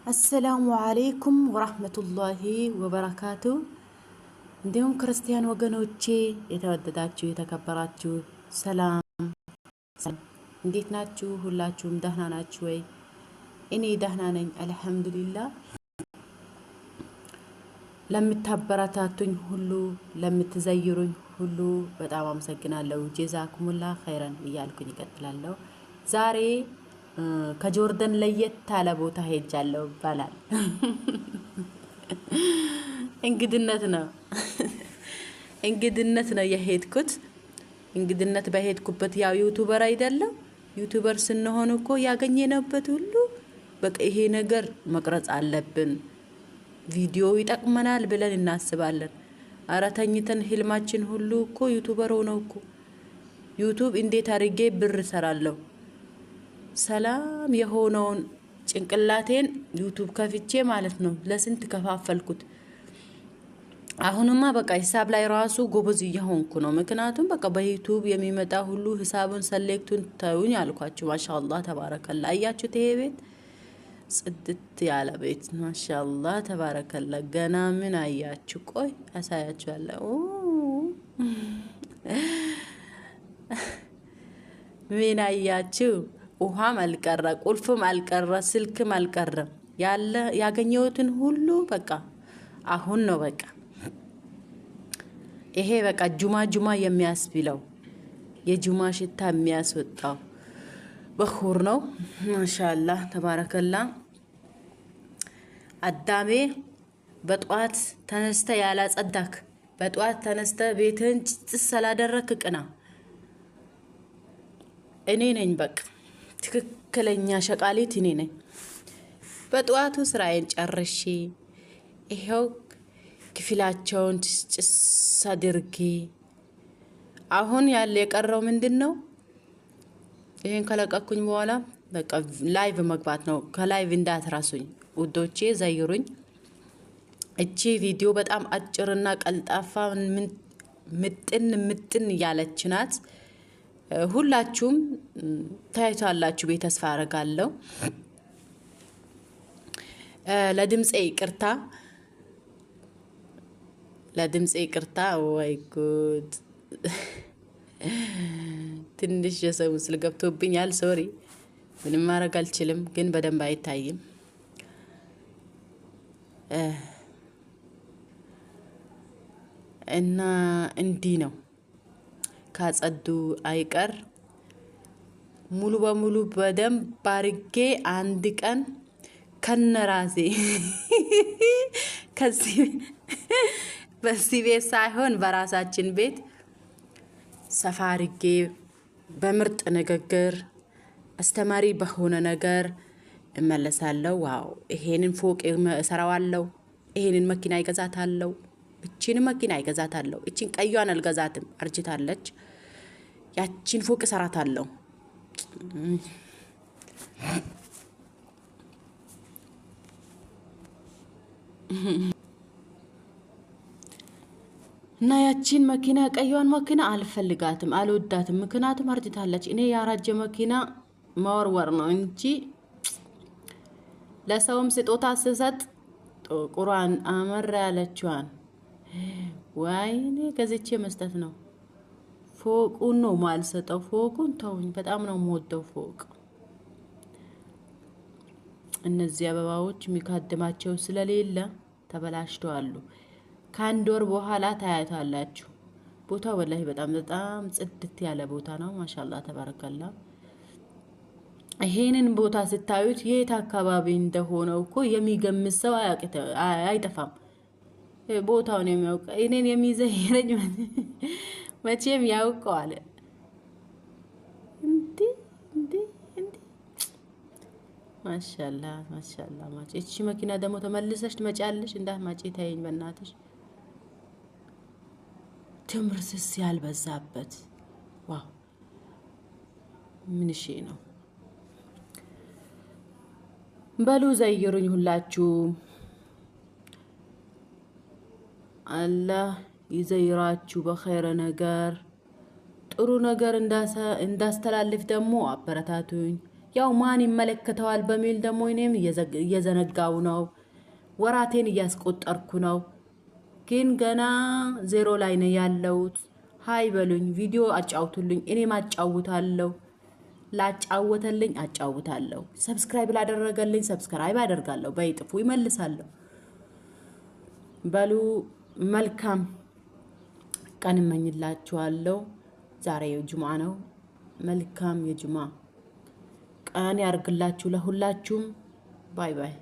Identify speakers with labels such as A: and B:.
A: السلام عليكم ورحمة الله وبركاته. እንዲሁም ክርስቲያን ወገኖቼ የተወደዳችሁ የተከበራችሁ ሰላም እንዴት ናችሁ? ሁላችሁም ደህና ናችሁ ወይ? እኔ ደህና ነኝ አልহামዱሊላህ። ለምታበረታቱኝ ሁሉ ለምትዘይሩኝ ሁሉ በጣም አመሰግናለሁ። ጀዛኩሙላህ ኸይረን እያልኩኝ እቀጥላለሁ። ዛሬ ከጆርደን ለየት ያለ ቦታ ሄጃለሁ ይባላል። እንግድነት ነው የሄድኩት። እንግድነት በሄድኩበት ያው ዩቲዩበር አይደለም። ዩቲዩበር ስንሆን እኮ ያገኘነበት ሁሉ በቃ ይሄ ነገር መቅረጽ አለብን፣ ቪዲዮ ይጠቅመናል ብለን እናስባለን። አራተኝተን ህልማችን ሁሉ እኮ ዩቲዩበር ሆነው እኮ ዩቲዩብ እንዴት አድርጌ ብር ሰራለሁ ሰላም የሆነውን ጭንቅላቴን ዩቲዩብ ከፍቼ ማለት ነው ለስንት ከፋፈልኩት። አሁንማ በቃ ሂሳብ ላይ ራሱ ጎበዝ እየሆንኩ ነው። ምክንያቱም በቃ በዩቲዩብ የሚመጣ ሁሉ ሂሳቡን ሰሌክቱን ታዩኝ አልኳችሁ። ማሻአላህ ተባረከላ። አያችሁት? ይሄ ቤት ጽድት ያለ ቤት ማሻአላህ ተባረከላ። ገና ምን አያችሁ? ቆይ አሳያችኋለሁ። ምን አያችሁ? ውሃም አልቀረ፣ ቁልፍም አልቀረ፣ ስልክም አልቀረ። ያገኘሁትን ሁሉ በቃ አሁን ነው በቃ ይሄ በቃ ጁማ የሚያስብለው የጁማ ሽታ የሚያስወጣው በኹር ነው። ማሻአላህ ተባረከላ። አዳሜ በጧት ተነስተ ያላጸዳክ፣ በጧት ተነስተ ቤትን ጭስ ስላደረክ ቅና። እኔ ነኝ በቃ ትክክለኛ ሸቃሊት እኔ ነኝ። በጧቱ ስራዬን ጨርሼ ይሄው ክፍላቸውን ጭስ አድርጌ አሁን ያለ የቀረው ምንድነው? ይሄን ከለቀኩኝ በኋላ በቃ ላይቭ መግባት ነው። ከላይቭ እንዳትራሱኝ ውዶቼ፣ ዘይሩኝ። እቺ ቪዲዮ በጣም አጭርና ቀልጣፋ ምጥን ያለች ናት። ሁላችሁም ታይቷላችሁ ቤት ተስፋ አደርጋለሁ። ለድምጼ ይቅርታ። ወይ ጉድ! ትንሽ የሰው ምስል ገብቶብኛል። ሶሪ፣ ምንም ማድረግ አልችልም፣ ግን በደንብ አይታይም። እና እንዲህ ነው ካጸዱ አይቀር ሙሉ በሙሉ በደንብ አድርጌ አንድ ቀን ከነራሴ በዚህ ቤት ሳይሆን በራሳችን ቤት ሰፋ አድርጌ በምርጥ ንግግር አስተማሪ በሆነ ነገር እመለሳለሁ። ዋው! ይሄንን ፎቅ እሰራዋለሁ፣ ይሄንን መኪና ይገዛታለሁ፣ እቺን መኪና ይገዛታለሁ፣ እቺን ቀዩን አልገዛትም አርጅታለች፣ ያቺን ፎቅ እሰራታለሁ። እና ያቺን መኪና ቀዩን መኪና አልፈልጋትም፣ አልወዳትም፣ ምክንያቱም አርጅታለች። እኔ ያራጀ መኪና ማወርወር ነው እንጂ ለሰውም ስጦታ ስሰጥ ቁርአን አመር ያለችዋን ወይኔ ገዝቼ መስጠት ነው። ፎቁን ነው ማልሰጠው። ፎቁን ተውኝ፣ በጣም ነው የምወደው ፎቅ። እነዚህ አበባዎች የሚካድማቸው ስለሌለ ተበላሽተዋል። ከአንድ ወር በኋላ ታያታላችሁ። ቦታው ወላሂ በጣም ጽድት ያለ ቦታ ነው። ማሻአላህ ተባረከላ። ይሄንን ቦታ ስታዩት የት አካባቢ እንደሆነ እኮ የሚገምት ሰው አይጠፋም። ቦታውን የሚያውቅ እኔን የሚዘይረኝ መቼም ያውቀዋል። እንዴ ማሻአላህ ማጭ። እቺ መኪና ደግሞ ተመልሰሽ ትመጫለሽ። እንዳትማጪ ታየኝ በእናትሽ። ትምርስስ ያልበዛበት ዋው! ምን እሺ ነው። በሉ ዘይሩኝ ሁላችሁ። አላህ ይዘይራችሁ በኸይረ ነገር፣ ጥሩ ነገር እንዳስተላልፍ ደግሞ አበረታቱኝ። ያው ማን ይመለከተዋል በሚል ደግሞ እኔም እየዘነጋው ነው። ወራቴን እያስቆጠርኩ ነው። ግን ገና 0 ላይ ነው ያለሁት። ሃይ በሉኝ፣ ቪዲዮ አጫውቱልኝ፣ እኔም አጫውታለሁ። ላጫወተልኝ አጫውታለሁ። ሰብስክራይብ ላደረገልኝ ሰብስክራይብ አደርጋለሁ። በይጥፉ ይመልሳለሁ። በሉ መልካም ቀን እመኝላችኋለሁ። ዛሬ ጁምዓ ነው። መልካም የጁምዓ ቀን ያርግላችሁ ለሁላችሁም። ባይ ባይ።